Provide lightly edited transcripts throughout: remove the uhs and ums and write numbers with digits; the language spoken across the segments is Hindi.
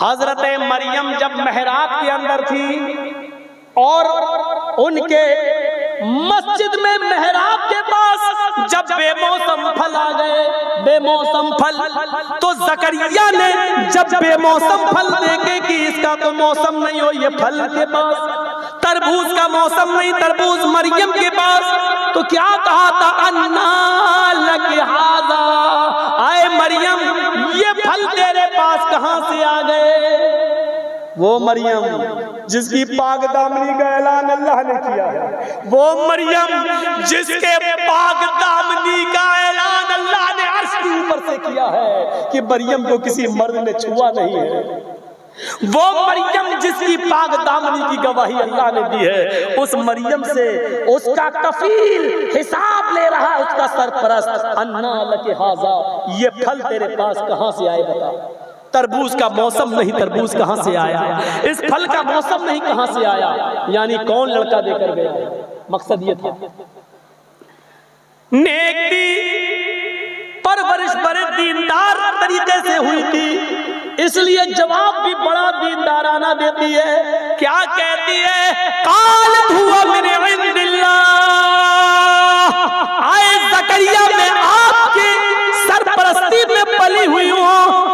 हजरत मरियम जब मेहराब के अंदर थी और उनके मस्जिद में मेहराब के पास जब बेमौसम फल आ गए, बेमौसम फल, तो जकरिया ने जब बेमौसम फल देखे कि इसका तो मौसम नहीं हो, ये फल के पास तरबूज का मौसम नहीं, तरबूज मरियम के पास, तो क्या कहा था, अन्ना लकी हाज़ा, आए मरियम ये फल तेरे पास कहां से आ गए। वो मरियम जिसकी पाक दामनी का ऐलान अल्लाह ने किया है, वो मरियम जिसके पाक दामनी का ऐलान अल्लाह ने अर्श के ऊपर से किया है कि मरियम को किसी मर्द ने छुआ नहीं है, वो मरियम जिसकी पाक दामनी की गवाही अल्लाह ने दी है, उस मरियम से उसका कफील हिसाब ले रहा है, उसका सरपरस्त, अन्ना लकी हाज़ा, ये फल तेरे पास कहां से आए बता। तरबूज का मौसम नहीं, तरबूज कहां से आया, इस फल का मौसम नहीं, कहां से आया, यानी कौन लड़का देकर गया। मकसद ये था नेक थी, परवरिश बड़े दीनदार तरीके से हुई थी, इसलिए जवाब भी बड़ा दीनदाराना देती है। क्या कहती है, काल हुआ मेरे आए ज़करिया मैं आपकी सरपरस्ती में पली हुई हूँ,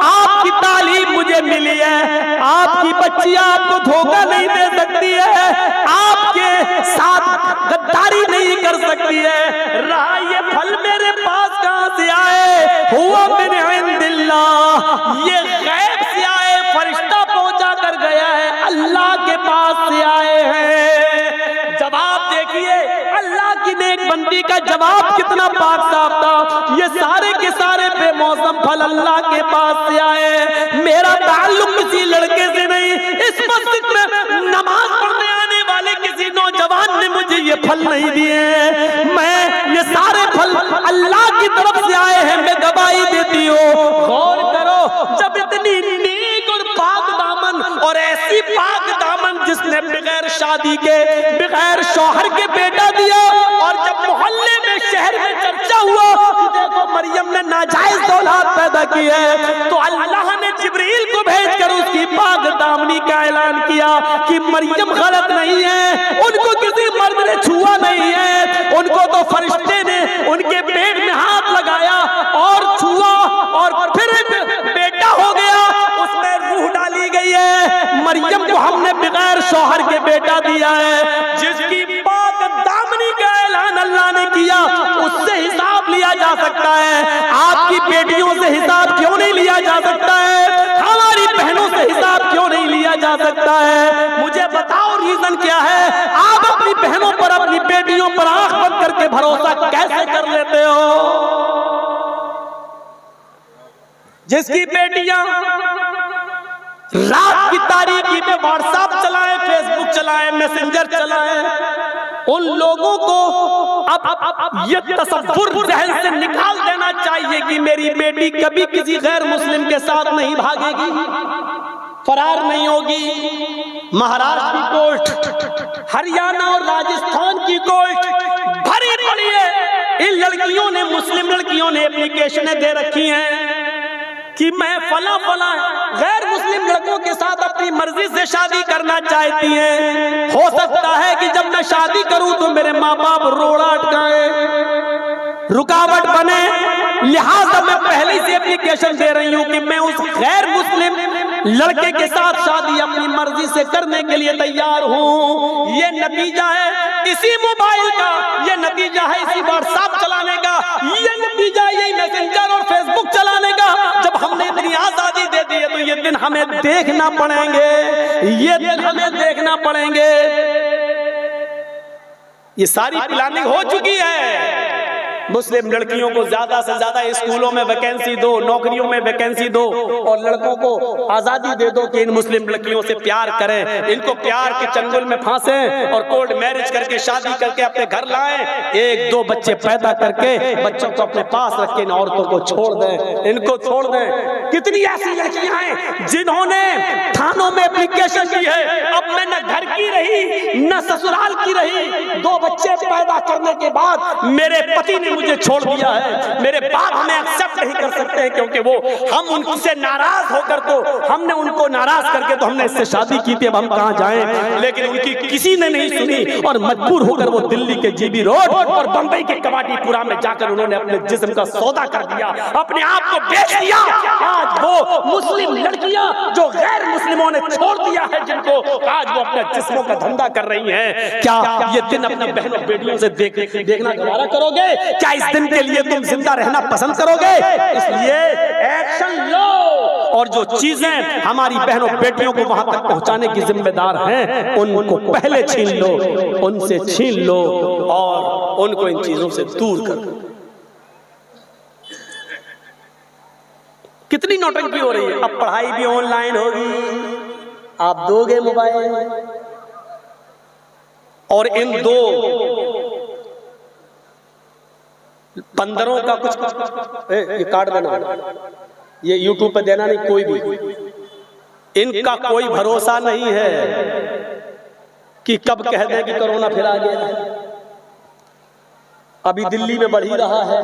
आपकी तालीम मुझे मिली है, आपकी बच्ची आपको धोखा नहीं दे सकती है, आपके साथ गद्दारी नहीं कर सकती है। रहा ये फल मेरे पास कहां से आए, हुआ मिन इंदिल्लाह, ये गैब से आए, फरिश्ता पहुंचा कर गया है, अल्लाह के पास से आए हैं। जवाब देखिए अल्लाह की नेक बंदी का जवाब कितना पाक साफ था, ये सारे के सारे बेमौसम फल अल्लाह के पास से आए, मेरा ताल्लुक किसी लड़के से नहीं, इस मस्जिद में नमाज पढ़ने आने वाले किसी नौजवान ने मुझे ये फल नहीं दिए, मैं ये सारे फल अल्लाह की तरफ से आए हैं, मैं गवाही देती हूँ। गौर करो, जब इतनी नेक और पाक दामन, और ऐसी पाक दामन जिसने बगैर शादी के, बगैर शौहर के बेटा दिया, और जब मोहल्ले में शहर में चर्चा हुआ कि देखो मरियम ने नाजायज औलाद पैदा की है, तो अल्लाह ने जिब्रील को भेजकर उसकी पाक दामनी का ऐलान किया कि मरियम गलत नहीं है, उनको किसी मर्द ने छुआ नहीं है, उनको तो फरिश्ते ने उनके पेट में हाथ लगाया और छुआ, और फिर बेटा हो गया, उसमें रूह डाली गई है। मरियम को हमने बगैर शौहर के बेटा दिया है। जिसकी पाक दामनी का ऐलान अल्लाह ने किया, उससे हिसाब लिया जा सकता है, आपकी बेटियों से हिसाब क्यों नहीं लिया जा सकता है, हमारी बहनों से हिसाब क्यों नहीं लिया जा सकता है। मुझे बताओ रीजन क्या है, आप अपनी बहनों पर, अपनी बेटियों पर आंख बंद करके भरोसा कैसे कर लेते हो। जिसकी बेटियां रात की तारीकी में व्हाट्सएप चलाएं, फेसबुक चलाएं, मैसेंजर चलाएं, उन लोगों को अब ये तसव्वुर जहन से निकाल देना चाहिए कि मेरी बेटी कभी किसी गैर मुस्लिम के साथ नहीं भागेगी, फरार नहीं होगी। महाराष्ट्र की कोर्ट, हरियाणा और राजस्थान की कोर्ट भरी पड़ी है, इन लड़कियों ने, मुस्लिम लड़कियों ने एप्लीकेशनें दे रखी हैं कि मैं फला फला गैर मुस्लिम लड़कों के साथ अपनी मर्जी से शादी करना चाहती हैं। हो सकता है कि जब मैं शादी करूं तो मेरे माँ बाप रोड़ा अटकाए, रुकावट बने, लिहाजा मैं पहले से एप्लीकेशन दे रही हूं कि मैं उस गैर मुस्लिम लड़के के साथ शादी अपनी मर्जी से करने के लिए तैयार हूं। ये नतीजा है इसी मोबाइल का, ये नतीजा है इसी व्हाट्सएप चलाने का, ये नतीजा यही मैसेंजर और फेसबुक चलाने का। जब हमने इतनी आजादी दे दी है तो ये दिन हमें देखना पड़ेंगे, ये दिन हमें देखना पड़ेंगे। ये सारी प्लानिंग हो चुकी है। मुस्लिम लड़कियों को ज्यादा से ज्यादा स्कूलों में वैकेंसी दो, नौकरियों में वैकेंसी दो, और लड़कों को आजादी दे दो कि इन मुस्लिम लड़कियों से प्यार करें, इनको प्यार के चंगुल में फांसें और कोर्ट मैरिज करके शादी करके अपने घर लाएं, एक दो बच्चे पैदा करके बच्चों को अपने पास रख के इन औरतों को छोड़ दें, इनको छोड़ दें। कितनी ऐसी लड़कियां हैं जिन्होंने थानों में एप्लीकेशन दी है, अब मैं न घर की रही न ससुराल की रही, 2 बच्चे पैदा करने के बाद मेरे पति ने मुझे छोड़ दिया है। मेरे बाप हमें एक्सेप्ट नहीं कर सकते हैं, क्योंकि वो हम उनसे नाराज होकर, तो हमने उनको नाराज करके तो हमने इससे शादी की थी, अब हम कहाँ जाएं। लेकिन उनकी किसी ने नहीं सुनी और मजबूर होकर वो दिल्ली के जीबी रोड और बंबई के कबाडीपुरा में जाकर उन्होंने अपने जिस्म का सौदा कर दिया, अपने आप को बेच दिया। आज वो मुस्लिम लड़कियां जो गैर मुस्लिमों ने छोड़ दिया है, जिनको आज वो अपने जिस्मों का धंधा कर रही हैं, क्या ये दिन अपनी बहनों बेटियों से देखना गवारा करोगे? क्या इस दिन के लिए तुम जिंदा रहना पसंद करोगे? इसलिए एक्शन लो, और जो चीजें हमारी बहनों बेटियों को वहां तक पहुंचाने की जिम्मेदार हैं, उनको पहले छीन लो, उनसे छीन लो और उनको इन चीजों से दूर करो। कितनी नौटंकी हो रही है। अब पढ़ाई भी ऑनलाइन होगी, आप दोगे मोबाइल, और इन 2 15 का कुछ ये कार्ड बना, ये यूट्यूब पे देना नहीं कोई भी। इनका कोई भरोसा नहीं है कि कब कह दें कि कोरोना फिर आ गया। अभी दिल्ली में बढ़ ही रहा है,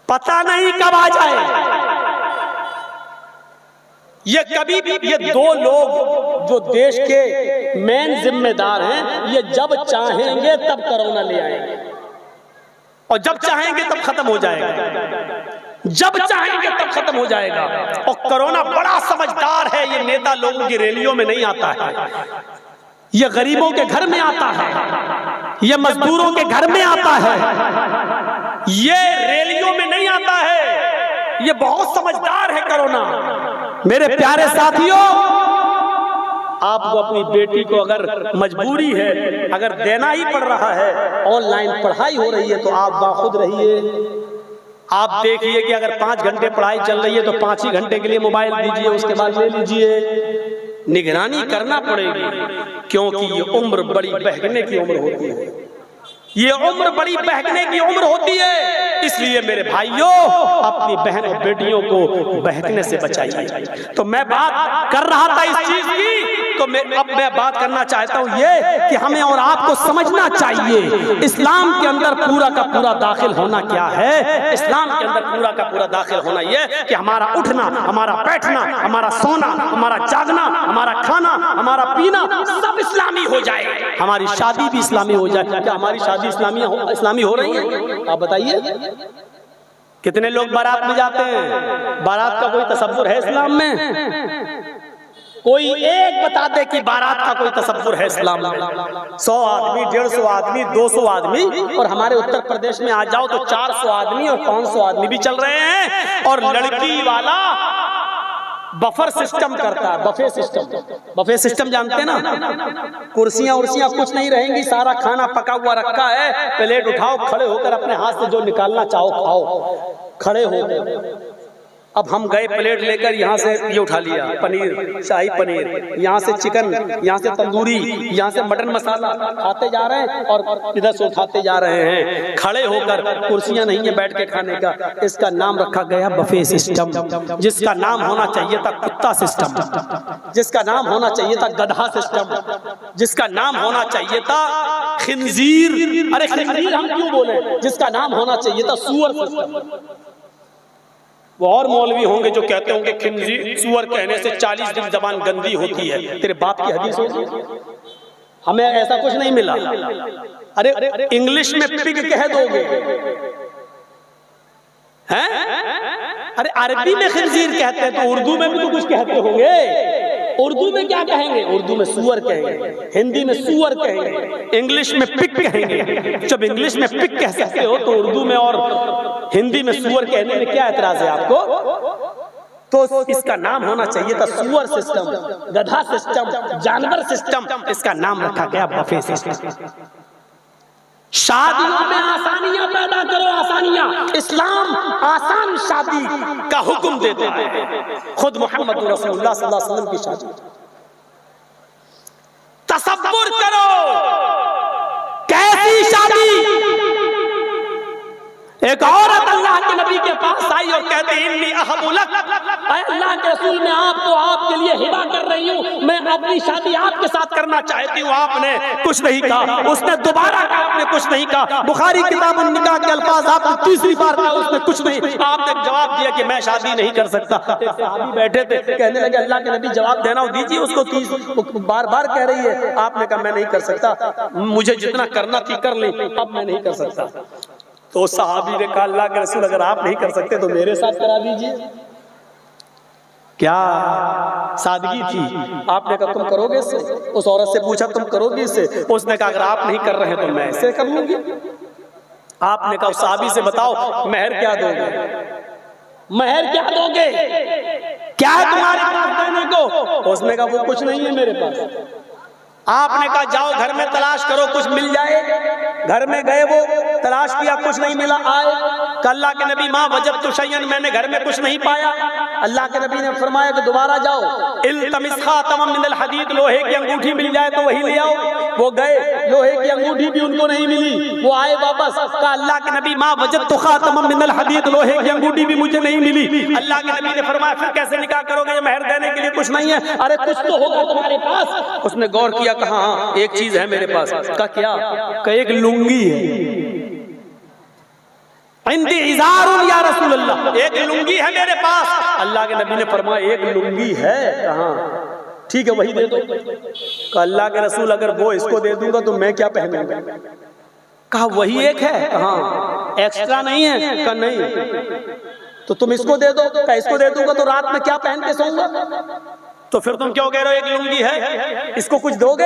पता नहीं कब आ जाए। ये कभी भी, ये 2 लोग जो देश के मेन जिम्मेदार हैं, ये जब चाहेंगे तब कोरोना ले आएंगे, और जब चाहेंगे तब खत्म हो जाएगा। जब चाहेंगे तब खत्म हो जाएगा। और कोरोना बड़ा समझदार है, ये नेता लोगों की रैलियों में नहीं आता है, ये गरीबों के घर में आता है, ये मजदूरों के घर में आता है, ये रैलियों में नहीं आता है। ये बहुत समझदार है कोरोना। मेरे प्यारे साथियों, आपको अपनी बेटी को अगर मजबूरी है, अगर देना ही पड़ रहा है, ऑनलाइन पढ़ाई हो रही है, तो आप बाखुद रहिए। आप देखिए कि अगर 5 घंटे पढ़ाई चल रही है तो 5 ही घंटे के लिए मोबाइल दीजिए, उसके बाद ले लीजिए। निगरानी करना पड़ेगी, क्योंकि ये उम्र बड़ी बहकने की उम्र होती है, ये उम्र बड़ी बहकने की उम्र होती है। इसलिए मेरे भाइयों, अपनी बहनों बेटियों को बहकने से बचाइए। तो मैं बात कर रहा था इस चीज की, तो अब मैं बात करना चाहता हूं ये कि हमें और आपको समझना चाहिए इस्लाम के अंदर पूरा का पूरा दाखिल होना क्या है। इस्लाम के अंदर पूरा का पूरा दाखिल होना ये कि हमारा उठना, हमारा बैठना, हमारा सोना, हमारा जागना, हमारा खाना, हमारा पीना सब इस्लामी हो जाए, हमारी शादी भी इस्लामी हो जाए। क्या हमारी शादी इस्लामी हो रही है? आप बताइए, कितने लोग बारात में जाते हैं? बारात का कोई तसव्वुर है इस्लाम में? कोई एक बता दे कि बारात का कोई तसव्वुर है इस्लाम में? 100 आदमी, 150 आदमी, 200 आदमी, और हमारे उत्तर प्रदेश में आ जाओ तो 400 आदमी और 500 आदमी भी चल रहे हैं। और लड़की वाला बफर सिस्टम करता है, बफे सिस्टम। बफे सिस्टम जानते हैं ना? कुर्सियां उर्सियां कुछ नहीं रहेंगी, सारा खाना पका हुआ रखा है, प्लेट उठाओ, खड़े होकर अपने हाथ से जो निकालना चाहो खाओ, खड़े हो। अब हम गए प्लेट लेकर, यहाँ से ये उठा लिया पनीर, शाही पनीर, यहाँ से चिकन, यहाँ से तंदूरी, यहाँ से मटन मसाला, खाते जा रहे हैं और इधर से उठाते जा रहे हैं, खड़े होकर। कुर्सियां नहीं है बैठ के खाने का। इसका नाम रखा गया बफे सिस्टम, जिसका नाम होना चाहिए था कुत्ता सिस्टम, जिसका नाम होना चाहिए था गधा सिस्टम, जिसका नाम होना चाहिए था खिंजीर। अरे खिंजीर हम क्यों बोले? जिसका नाम होना चाहिए था सुअर सिस्टम। वो और मौलवी होंगे जो कहते होंगे खिंजीर, सुअर कहने से 40 दिन जबान गंदी होती है। तेरे बाप की हदीस होगी? हमें ऐसा कुछ नहीं मिला। अरे इंग्लिश में पिग कह दोगे हैं? अरे अरबी में खिंजीर कहते हैं, तो उर्दू में भी तो कुछ कहते होंगे। उर्दू में क्या कहेंगे? उर्दू में सुअर कहेंगे, हिंदी में सुअर कहेंगे, इंग्लिश में पिग कहेंगे। जब इंग्लिश में पिग कह सकते हो तो उर्दू में और हिंदी में सुअर कहने में क्या एतराज है आपको? तो इसका नाम होना चाहिए था सुअर सिस्टम, गधा सिस्टम, जानवर सिस्टम। इसका नाम रखा गया बफे सिस्टम। शादियों में आसानियां पैदा करो, आसानियां। इस्लाम आसान शादी का हुक्म देता है। खुद मोहम्मद रसूलुल्लाह सल्लल्लाहु अलैहि वसल्लम की शादी तसव्वुर करो, कैसी शादी? एक औरत अल्लाह के नबी के पास आई और कहती इन्नी अहबुलक, अल्लाह के रसूल मैं आपको आपके लिए हिबा कर रही हूँ, मैं अपनी शादी आपके साथ करना चाहती हूँ। आपने कुछ नहीं कहा, उसने दोबारा कहा, आपने कुछ नहीं कहा। बुखारी किताब निकाह के अल्फाज आपने तीसरी बार कहा, उसने कुछ नहीं, आपने जवाब दिया कि मैं शादी नहीं कर सकता। एक सहाबी बैठे थे, कहने लगे अल्लाह के नबी जवाब देना हो दीजिए उसको, बार बार कह रही है। आपने कहा मैं नहीं कर सकता, मुझे जितना करना थी कर ली, अब मैं नहीं कर सकता। तो सहाबी ने कहा अल्लाह के रसूल अगर आप नहीं कर सकते तो मेरे साथ करा दीजिए। क्या सादगी थी। आपने कहा तुम करोगे इससे? उस औरत से पूछा तुम करोगी इससे? उसने कहा अगर आप नहीं कर रहे हैं तो मैं ऐसे कर लूंगी। आपने कहा उस सहाबी से बताओ महर क्या दोगे, महर क्या दोगे, क्या है तुम्हारे पास देने को? उसने कहा वो कुछ नहीं है मेरे पास। आपने कहा जाओ घर में तलाश करो, कुछ मिल जाए। घर में गए, वो तलाश किया, कुछ नहीं मिला। आए अल्लाह के नबी माँ वजदतु शैयन, मैंने घर में कुछ नहीं पाया। अल्लाह के नबी ने फरमाया कि दोबारा जाओ, इल्तमिस खातमम मिनल हदीद, लोहे की अंगूठी मिल जाए तो वही ले आओ। वो गए, लोहे की अंगूठी भी उनको नहीं मिली। वो आए वापस, कहा अल्लाह के नबी माँ वजदतु खातमम मिनल हदीद, लोहे की अंगूठी भी मुझे नहीं मिली। अल्लाह के नबी ने फरमाया फिर कैसे निकाह करोगे, ये महर देने के लिए कुछ नहीं है? अरे कुछ तो होगा तुम्हारे पास। उसने गौर किया, कहा हाँ एक चीज है मेरे पास। का क्या? का एक लुंगी है। इंदी इज़ारुन या रसूल अल्लाह, एक लुंगी है मेरे पास। अल्लाह के नबी ने फरमाया एक लुंगी है? कहाँ? ठीक है वही दे दो। कहा अल्लाह के रसूल अगर वो इसको दे दूंगा तो मैं क्या पहनूंगा? कहा वही एक है। कहाँ? एक्स्ट्रा नहीं है? कहा नहीं। तो तुम इसको दे दो। कहा इसको दे दूंगा तो रात में क्या पहन के सोऊंगा? तो फिर तुम क्यों कह रहे हो एक लुंगी है, इसको कुछ दोगे?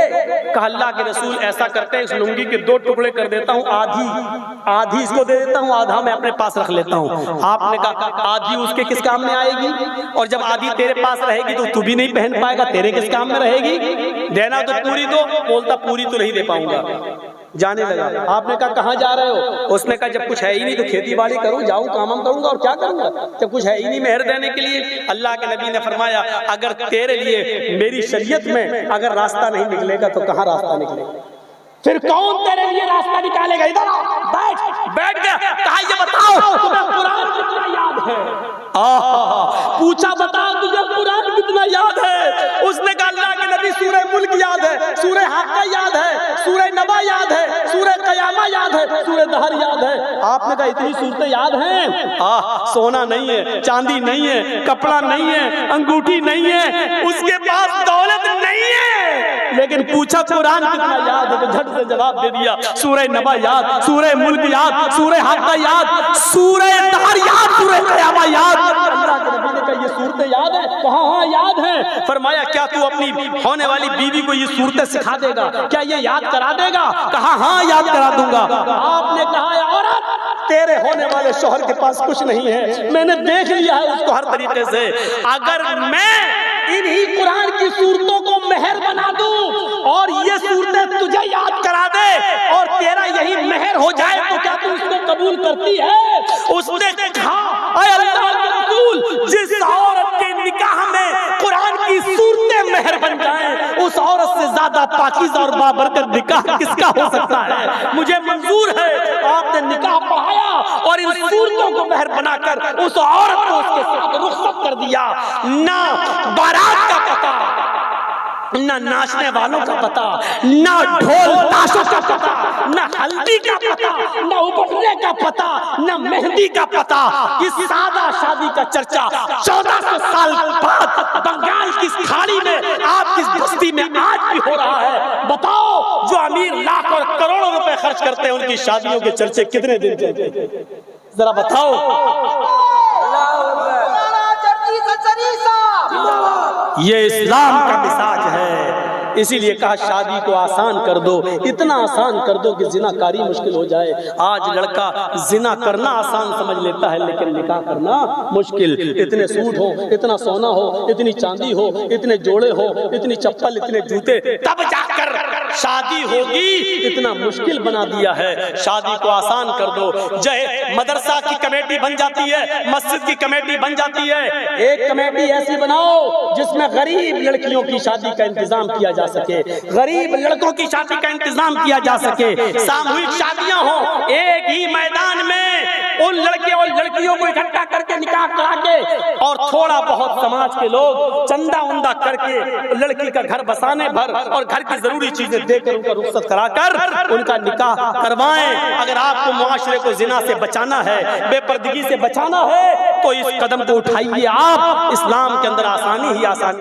कहा अल्लाह के रसूल ऐसा करते हैं, इस लुंगी के दो टुकड़े कर देता हूँ, आधी इसको दे देता हूँ, आधा मैं अपने पास रख लेता हूँ। आपने कहा आधी उसके किस काम में आएगी? और जब आधी तेरे पास रहेगी तो तू भी नहीं पहन पाएगा, तेरे किस काम में रहेगी? देना तो पूरी दो। बोलता पूरी तो नहीं दे पाऊंगा। जाने लगा। आपने कहा कहाँ जा रहे हो? उसने कहा जब कुछ है ही नहीं तो खेती बाड़ी करूँ, जाऊँ काम करूंगा और क्या करूंगा, जब कुछ है ही नहीं मेहर देने के लिए। अल्लाह के नबी ने फरमाया अगर तेरे लिए मेरी शरीयत में अगर रास्ता नहीं निकलेगा तो कहाँ रास्ता निकलेगा? फिर कौन तेरे लिए रास्ता निकालेगा? इधर बैठ गया। कहा ये बताओ तुम्हें कुरान कितना याद है? पूछा बता तुझे कुरान कितना याद है? उसने कहा अल्लाह के नबी सूरह मुल्क याद है, सूरह हाक़ा याद है, सूरह नबा याद है, सूरह क़यामा याद है, सूरह दहर याद है। आपने कहा इतनी सूरतें याद हैं? सोना नहीं है, चांदी नहीं है, कपड़ा नहीं है, अंगूठी नहीं है, उसके पास दौलत नहीं है, लेकिन पूछा कुरान कितना याद है? तो झट से जवाब दे दिया सूरह नबा याद, सूरह मुल्क याद, सूरह हाक़ा याद, सूरह दहर याद, सूरह क़यामा याद। अल्लाह के नबी ने कहा ये सूरतें याद है? कहा हाँ याद है। फरमाया क्या तू अपनी होने वाली बीवी को ये सूरतें सिखा देगा? क्या ये याद करा देगा? कहा हाँ याद करा दूंगा। आपने कहा औरत तेरे होने वाले शौहर के पास कुछ नहीं है, मैंने देख लिया है उसको हर तरीके से। अगर मैं इन्हीं कुरान की सूरतों को मेहर बना दूं और ये सूरतें तुझे याद करा दे और तेरा यही मेहर हो जाए तो क्या तू इसको कबूल करती है? उसने कहा अल्लाह के रसूल जिस औरत के निकाह में कुरान की सूरतें मेहर बन जाएं, उस औरत से ज्यादा पाकीज़ा और बाबरकत निकाह किसका हो सकता है? मुझे मंजूर है। आपने निकाह पढ़ाया और इन सूरतों को मेहर बनाकर उस औरत को उसके साथ रुखसत कर दिया। ना बारात का पता, ना नाचने वालों का पता, ना ढोल ताशों का पता, ना हल्दी का पता, ना उपटने का पता, ना मेहंदी का पता। इस सादा शादी का चर्चा 1400 साल बाद बंगाल की खाड़ी में आपकी बस्ती में आज भी हो रहा है। बताओ जो अमीर लाख और करोड़ों रुपए खर्च करते हैं उनकी शादियों के चर्चे कितने दिन चलते? जरा बताओ। ये इस्लाम का मिजाज है। इसीलिए कहा शादी को आसान कर दो, इतना आसान कर दो कि जिनाकारी मुश्किल हो जाए। आज लड़का जिना करना आसान समझ लेता है लेकिन निकाह करना मुश्किल। इतने सूट हो, इतना सोना हो, इतनी चांदी हो, इतने जोड़े हो, इतनी चप्पल, इतने जूते, तब जाकर शादी होगी, इतना मुश्किल बना दिया है। शादी को आसान कर दो। जय मदरसा की कमेटी बन जाती है, मस्जिद की कमेटी बन जाती है। एक कमेटी ऐसी बनाओ जिसमें गरीब लड़कियों की शादी का इंतजाम किया जा सके, गरीब लड़कों की शादी का इंतजाम किया जा सके, सामूहिक शादियां हो, एक ही मैदान में उन लड़के और लड़कियों को इकट्ठा करके निकाह करा के और थोड़ा बहुत समाज के लोग चंदा उंदा करके लड़की का घर बसाने भर और घर की जरूरी चीजें देकर उनका रुखसत कराकर उनका निकाह करवाएं। अगर आपको मुआशरे को जिना से बचाना है, बेपर्दगी से बचाना है, तो इस कदम को उठाइए आप। इस्लाम के अंदर आसानी ही आसानी